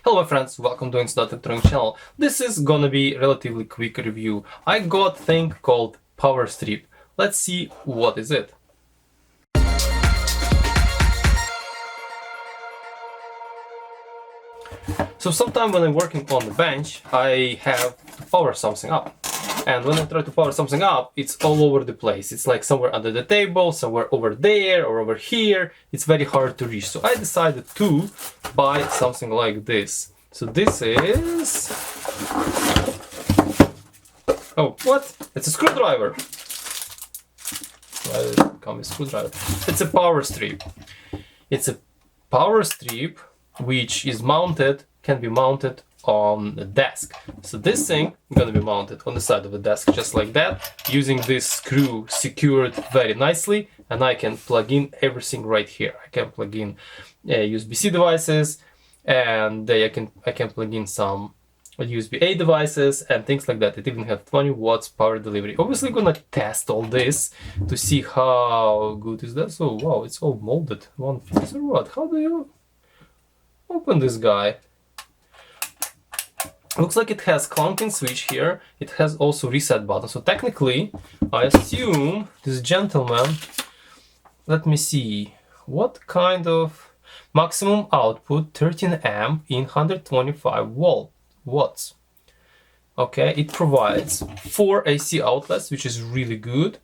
Hello my friends, welcome to Instant Electronics channel. This is gonna be relatively quick review. I got a thing called Power Strip. Let's see what is it. So sometimes when I'm working on the bench, I have to power something up. And when I try to power something up, it's all over the place. It's like somewhere under the table, somewhere over there or over here. It's very hard to reach. So I decided to buy something like this. So this is... Oh, what? It's a screwdriver. Why did it come with a screwdriver? It's a power strip. It's a power strip which is mounted, can be mounted on the desk. So this thing is gonna be mounted on the side of the desk just like that, using this screw secured very nicely, and I can plug in everything right here. I can plug in USB-C devices, and I can plug in some USB-A devices and things like that. It even has 20 watts power delivery. Obviously gonna test all this to see how good is that. So wow, it's all molded one piece or what? How do you open this guy? Looks like it has clunking switch here. It has also reset button. So technically, I assume this gentleman, let me see, what kind of maximum output, 13 amp in 125 watts. Okay, it provides 4 AC outlets, which is really good.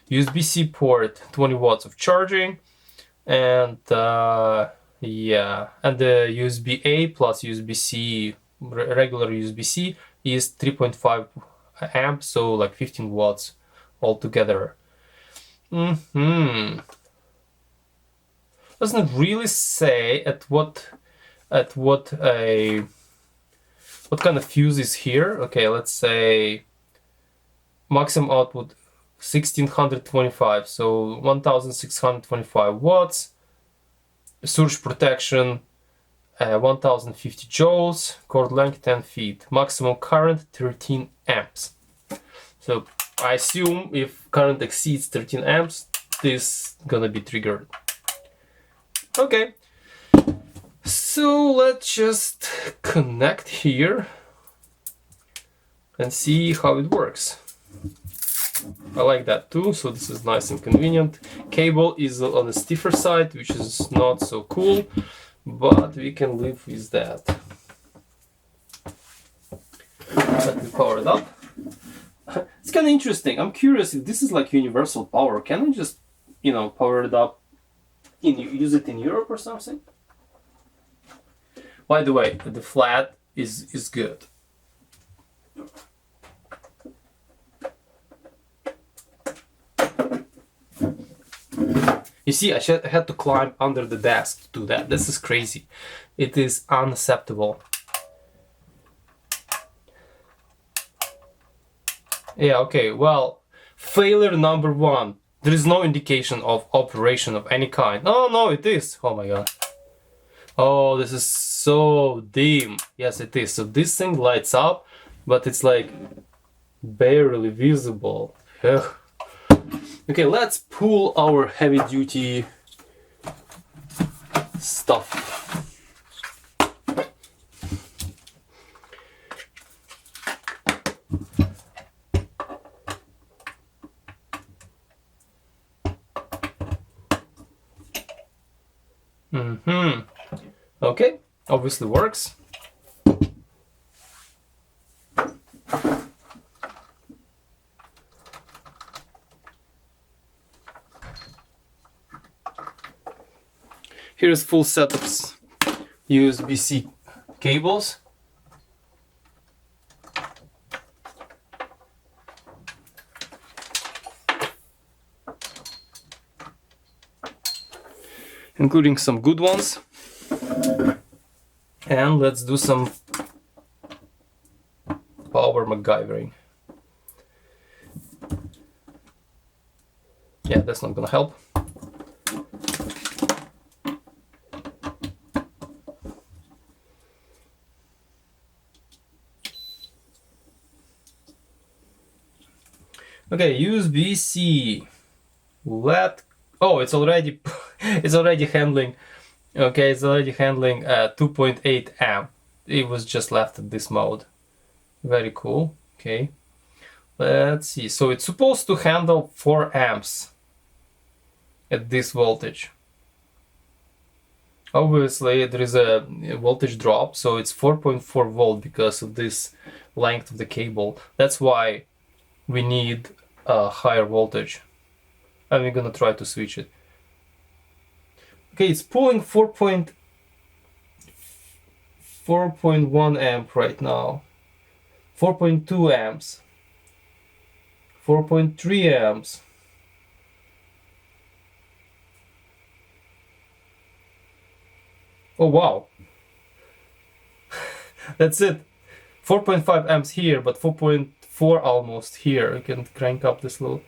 USB-C port, 20 watts of charging, and yeah, and the USB-A plus USB-C, regular USB-C is 3.5 amps, so like 15 watts altogether. Doesn't really say what kind of fuse is here. Okay, let's say maximum output 1625, so 1625 watts. Surge protection 1050 joules, cord length 10 feet, maximum current 13 amps. So I assume if current exceeds 13 amps, this gonna be triggered. Okay, so let's just connect here and see how it works. I like that too, so this is nice and convenient. Cable is on the stiffer side, which is not so cool, but we can live with that. Let me power it up. It's kind of interesting. I'm curious if this is like universal power. Can I just, power it up, use it in Europe or something? By the way, the flat is good. You see, I had to climb under the desk to do that. This is crazy. It is unacceptable. Yeah, okay, well, failure number 1. There is no indication of operation of any kind. Oh, no, it is. Oh my god. Oh, this is so dim. Yes, it is. So this thing lights up, but it's like barely visible. Ugh. Okay, let's pull our heavy-duty stuff. Okay, obviously works. Here's full setups, USB-C cables. Including some good ones. And let's do some power MacGyvering. Yeah, that's not gonna help. Okay, USB-C. Oh, it's already handling. Okay, it's already handling 2.8 amp. it was just left in this mode. Very cool. Okay, let's see. So it's supposed to handle 4 amps at this voltage. Obviously there is a voltage drop, so it's 4.4 volt because of this length of the cable. That's why we need a higher voltage, and we're gonna try to switch it. Okay, it's pulling 4.1 amp right now, 4.2 amps, 4.3 amps. Oh wow, that's it. 4.5 amps here, but 4.4 almost here. You can crank up this little.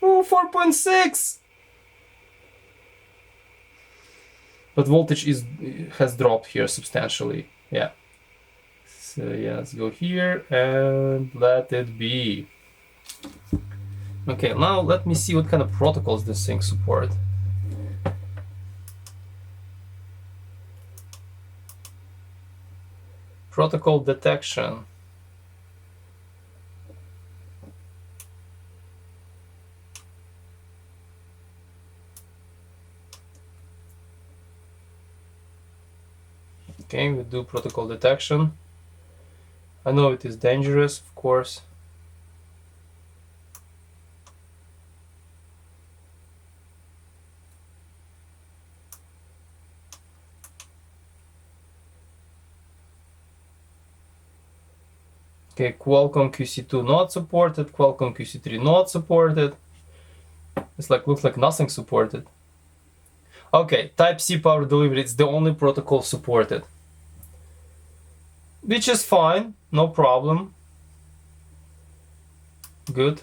Oh, 4.6! But voltage has dropped here substantially. Yeah. So yeah, let's go here and let it be. Okay, now let me see what kind of protocols this thing support. Protocol detection. Okay, we do protocol detection. I know it is dangerous, of course. Okay, Qualcomm QC2 not supported, Qualcomm QC3 not supported. It's like, looks like nothing supported. Okay, Type-C power delivery, it's the only protocol supported. Which is fine, no problem. Good.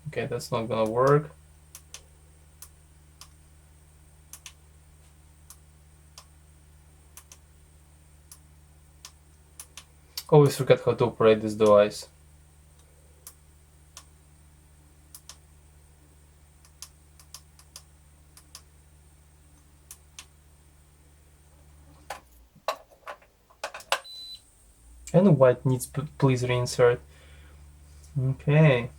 Okay, that's not gonna work. Always forget how to operate this device. And white needs please reinsert. Okay.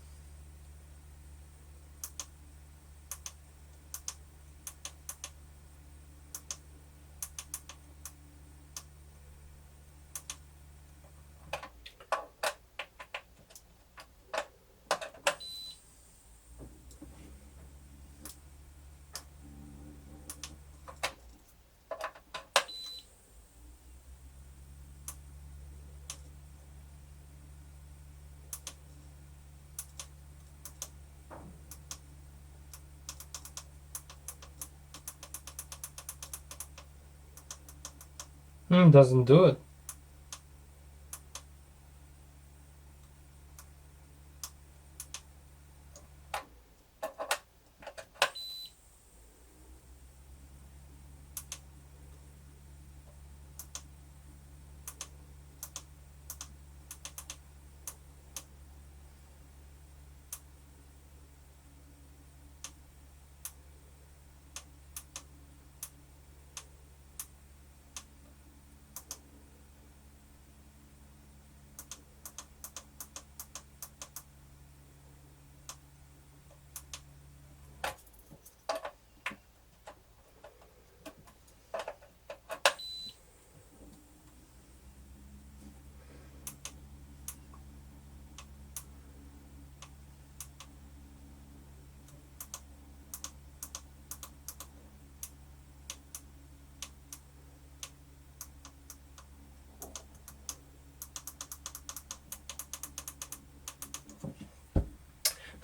Doesn't do it.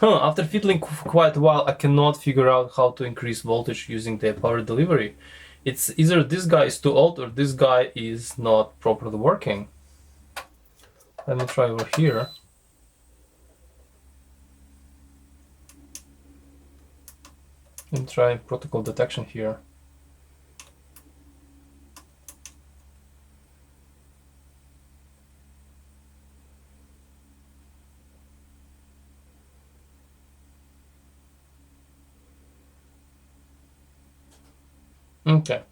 After fiddling quite a while, I cannot figure out how to increase voltage using the power delivery. It's either this guy is too old or this guy is not properly working. Let me try over here. Let me try protocol detection here. Okay.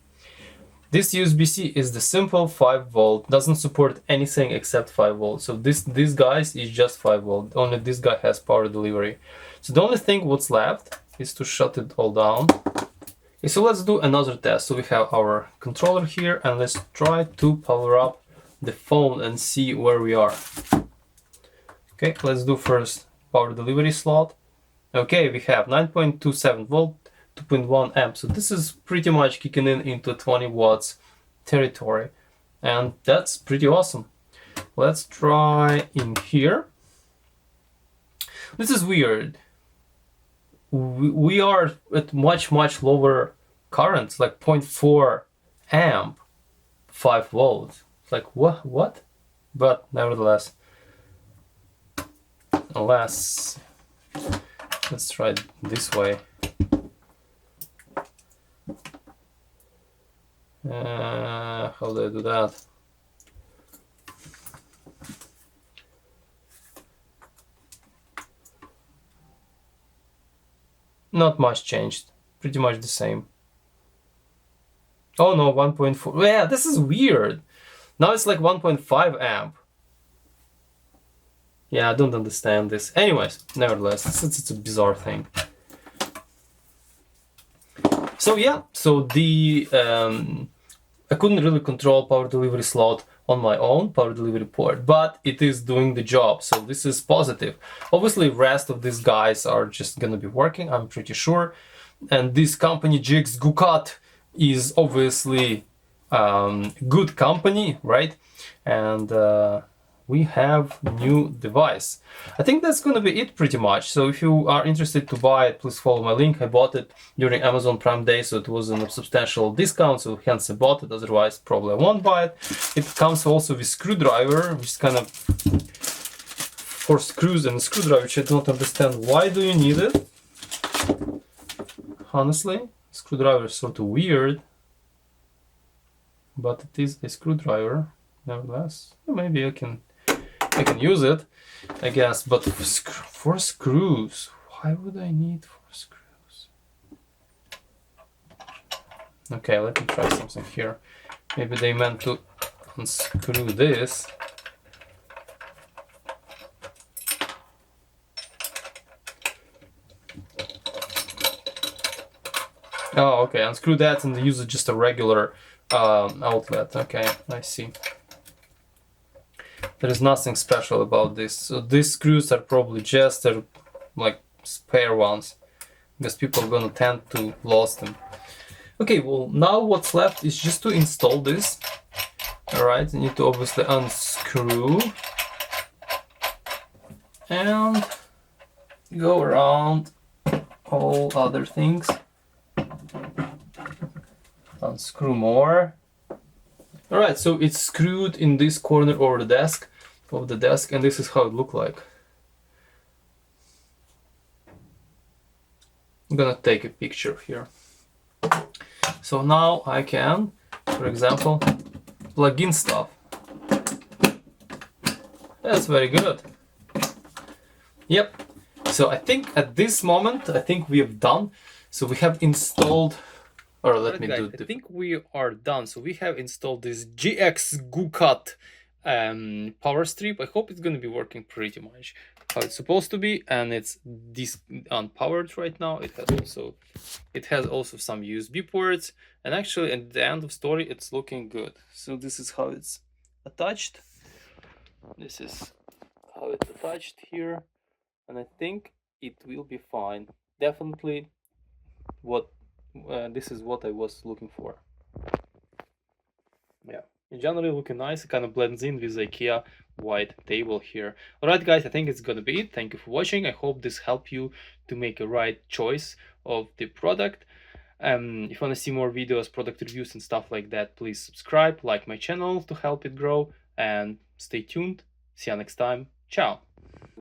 This USB-C is the simple 5 volt, doesn't support anything except 5 volt. So this guys is just 5 volt. Only this guy has power delivery. So the only thing what's left is to shut it all down. Okay, so let's do another test. So we have our controller here, and let's try to power up the phone and see where we are. Okay, let's do first power delivery slot. Okay, we have 9.27 volt, 2.1 amp. So this is pretty much kicking in into 20 watts territory, and that's pretty awesome. Let's try in here. This is weird. We are at much lower currents, like 0.4 amp, 5 volts. Like what? But nevertheless, let's try it this way. How do I do that? Not much changed. Pretty much the same. Oh no, 1.4. Yeah, this is weird. Now it's like 1.5 amp. Yeah, I don't understand this. Anyways, nevertheless, it's a bizarre thing. So yeah, so the I couldn't really control power delivery slot on my own power delivery port, but it is doing the job, so this is positive. Obviously, rest of these guys are just gonna be working, I'm pretty sure. And this company GX Gukat is obviously good company, right? And we have new device. I think that's gonna be it pretty much. So if you are interested to buy it, please follow my link. I bought it during Amazon Prime Day, so it was in a substantial discount, so hence I bought it. Otherwise probably I won't buy it. It comes also with screwdriver, which is kind of for screws and a screwdriver, which I don't understand. Why do you need it? Honestly, screwdriver is sort of weird, but it is a screwdriver nevertheless. Maybe I can use it, I guess, but for screws, why would I need 4 screws? Okay, let me try something here. Maybe they meant to unscrew this. Oh, okay, unscrew that and use just a regular outlet. Okay, I see. There is nothing special about this. So these screws are probably just like spare ones, because people are gonna tend to lose them. Okay, well now what's left is just to install this. Alright, you need to obviously unscrew and go around all other things. Unscrew more. Alright, so it's screwed in this corner over the desk, and this is how it looks like. I'm gonna take a picture here. So now I can, for example, plug in stuff. That's very good. Yep. So I think at this moment, I think we have done. So we have installed, or let me do. I think we are done. So we have installed this GX Gukat power strip. I hope it's going to be working pretty much how it's supposed to be, and it's unpowered right now. It has also some USB ports, and actually at the end of story it's looking good. So this is how it's attached. This is how it's attached here, and I think it will be fine. Definitely this is what I was looking for. Yeah, in generally looking nice. It kind of blends in with the IKEA white table here. Alright guys, I think it's gonna be it. Thank you for watching. I hope this helped you to make a right choice of the product. If you want to see more videos, product reviews and stuff like that, please subscribe, like my channel to help it grow, and stay tuned. See you next time. Ciao.